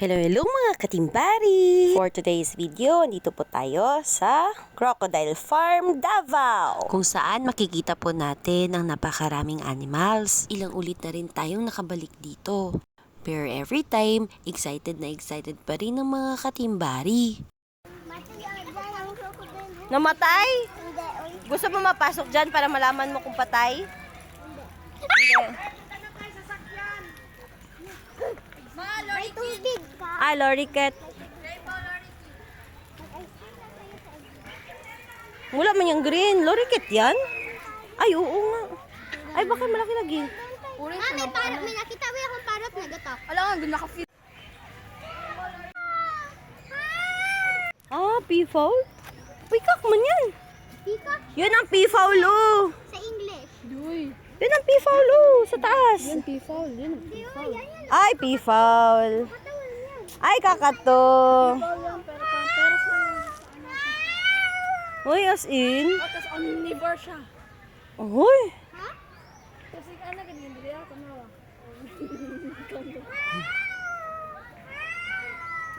Hello, hello mga katimbari! For today's video, andito po tayo sa Crocodile Farm, Davao, kung saan makikita po natin ang napakaraming animals. Ilang ulit na rin tayong nakabalik dito. Pero every time, excited na excited pa rin ang mga katimbari. Namatay? Gusto mo mapasok dyan para malaman mo kung patay? Hindi. May tubig ka. Loriket. Wala man yung green. Loriket yan? Ay, oo nga. Ay, bakit malaki lagi? May parot. May nakita mo akong parot na gatak. Alam nga, naka-fit. Peafowl? Peacock man yan. Peacock Yun ang peafowl, oh. sa English. Duy. Yun ang peafowl, oh. Sa taas. Yan, peafowl. Yan, peafowl. Ay, peafowl. Ay, kakato. Peafowl yan, pero pero sa... Uy, as in. Tapos omnivore siya. Uy. Kasi ano, ganyan, hindi ako kumawa.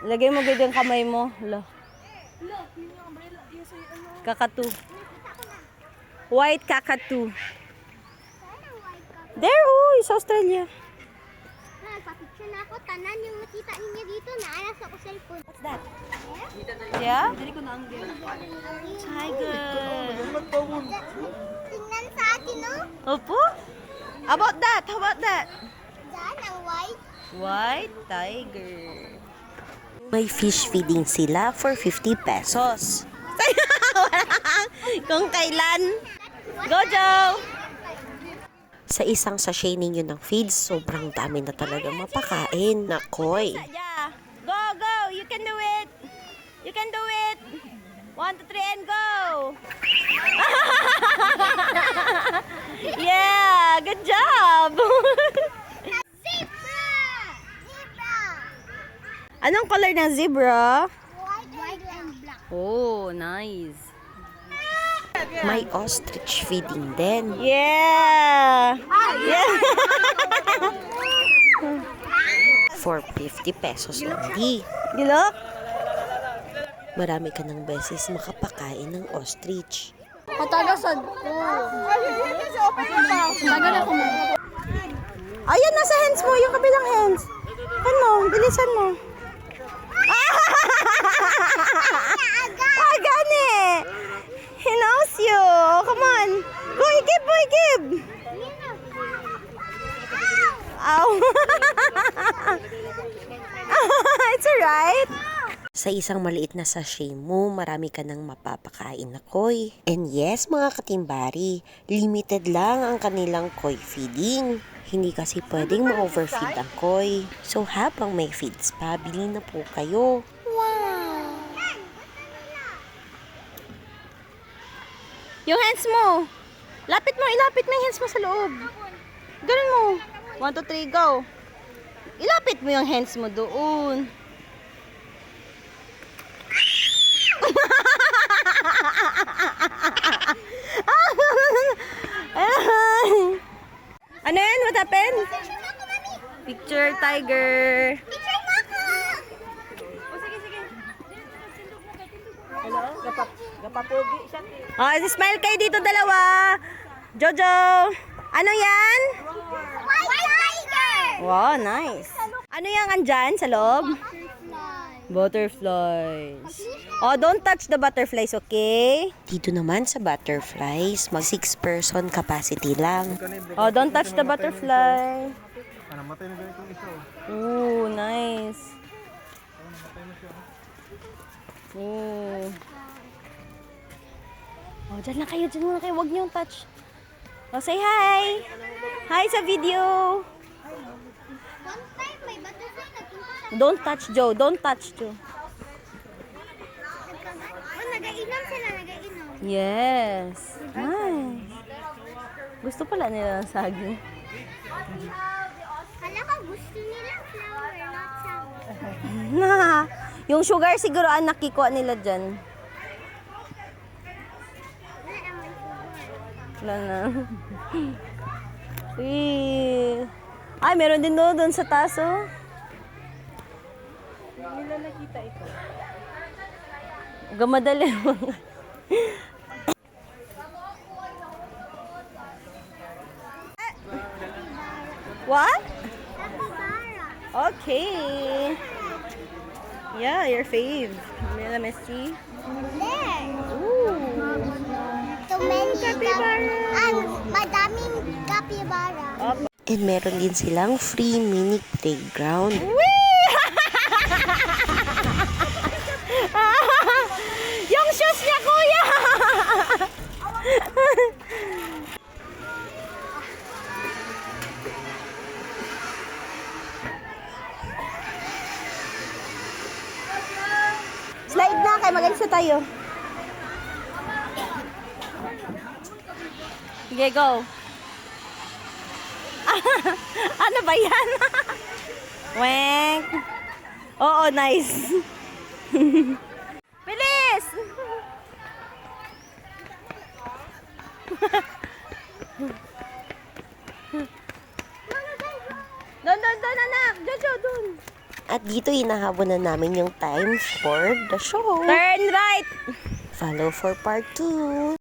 Lagay mo gid yung kamay mo. Hala. Look, yun yung umbrella. Yung sa ano. Kakatu. White kakatu. There, oh. Sa Australia. Nagpa-picture na ako. Tanan yung nakita niya dito. Naalas ako cellphone. What's that? Yeah? Hindi ko na-angge. Tiger. Tingnan sa atin, no? Opo? How about that? How about that? Diyan, ang white. White tiger. May fish feeding sila for 50 pesos. Kung kailan. Go, Joe! Sa isang sachet ninyo ng feeds, sobrang dami na talaga mapakain. Nakoy. Go, go! You can do it! You can do it! 1, 2, 3, and go! Yeah! Good job! Zebra! Zebra! Anong color ng zebra? White and black. Oh, nice. May ostrich feeding din. Yeah! Yeah! For 50 pesos only. Gilok? Marami ka ng beses makapakain ng ostrich. Patagasad ko. Tagal ako mo. Ayan, nasa hands mo. Yung kabilang hands. Ano? Bilisan mo. Gani! He knows you. Come on. Go, higib mo, higib. Ow. It's alright. Sa isang maliit na sachet mo, marami ka nang mapapakain na koi. And yes, mga katimbari, limited lang ang kanilang koi feeding. Hindi kasi pwedeng ma-overfeed ang koi. So habang may feeds pa, bili na po kayo. Wow! Yung hands mo. Ilapit mo yung hands mo sa loob. Ganun mo. 1, 2, 3, go. Ilapit mo yung hands mo doon. Ano yan? What happened? Picture tiger. Picture mo ako! Hello? Gapapogi siya. Smile kayo dito dalawa. Jojo. Ano yan? White tiger! Wow, nice. Ano yung andyan sa loob? Butterfly. Butterflies. Oh, don't touch the butterflies, okay? Dito naman sa butterflies, mag 6-person capacity lang. Oh, don't touch the butterfly. Namatay na ganito isa. Ooh, nice. Ooh. Oh, dyan lang kayo, Huwag niyong touch. Oh, say hi. Hi sa video. One time, may butterfly nagpunta sa... Don't touch, Joe. Don't touch, Joe. Nagainom sila, nagainom. Yes. Nice. Gusto pala nila ng saging. Kala ko gusto nila flower, not sour. Na, yung sugar siguro ang nakikuha nila dyan. Wala na. Ay, meron din doon sa taso. makita ito. Gamadali. What? Capybara. Okay. Yeah, your fave. Mila Messi. There. Ooh. So many capybara. Madaming capybara. And meron din silang free mini playground. Yung shoes niya, kuya! Slide na, kay mag-alisa tayo. Sige, go. Ano ba yan? Wank. Oo, nice. Bilis! Doon, anak. Jojo, doon. At dito hinahabol na namin yung time for the show. Turn right! Follow for part 2.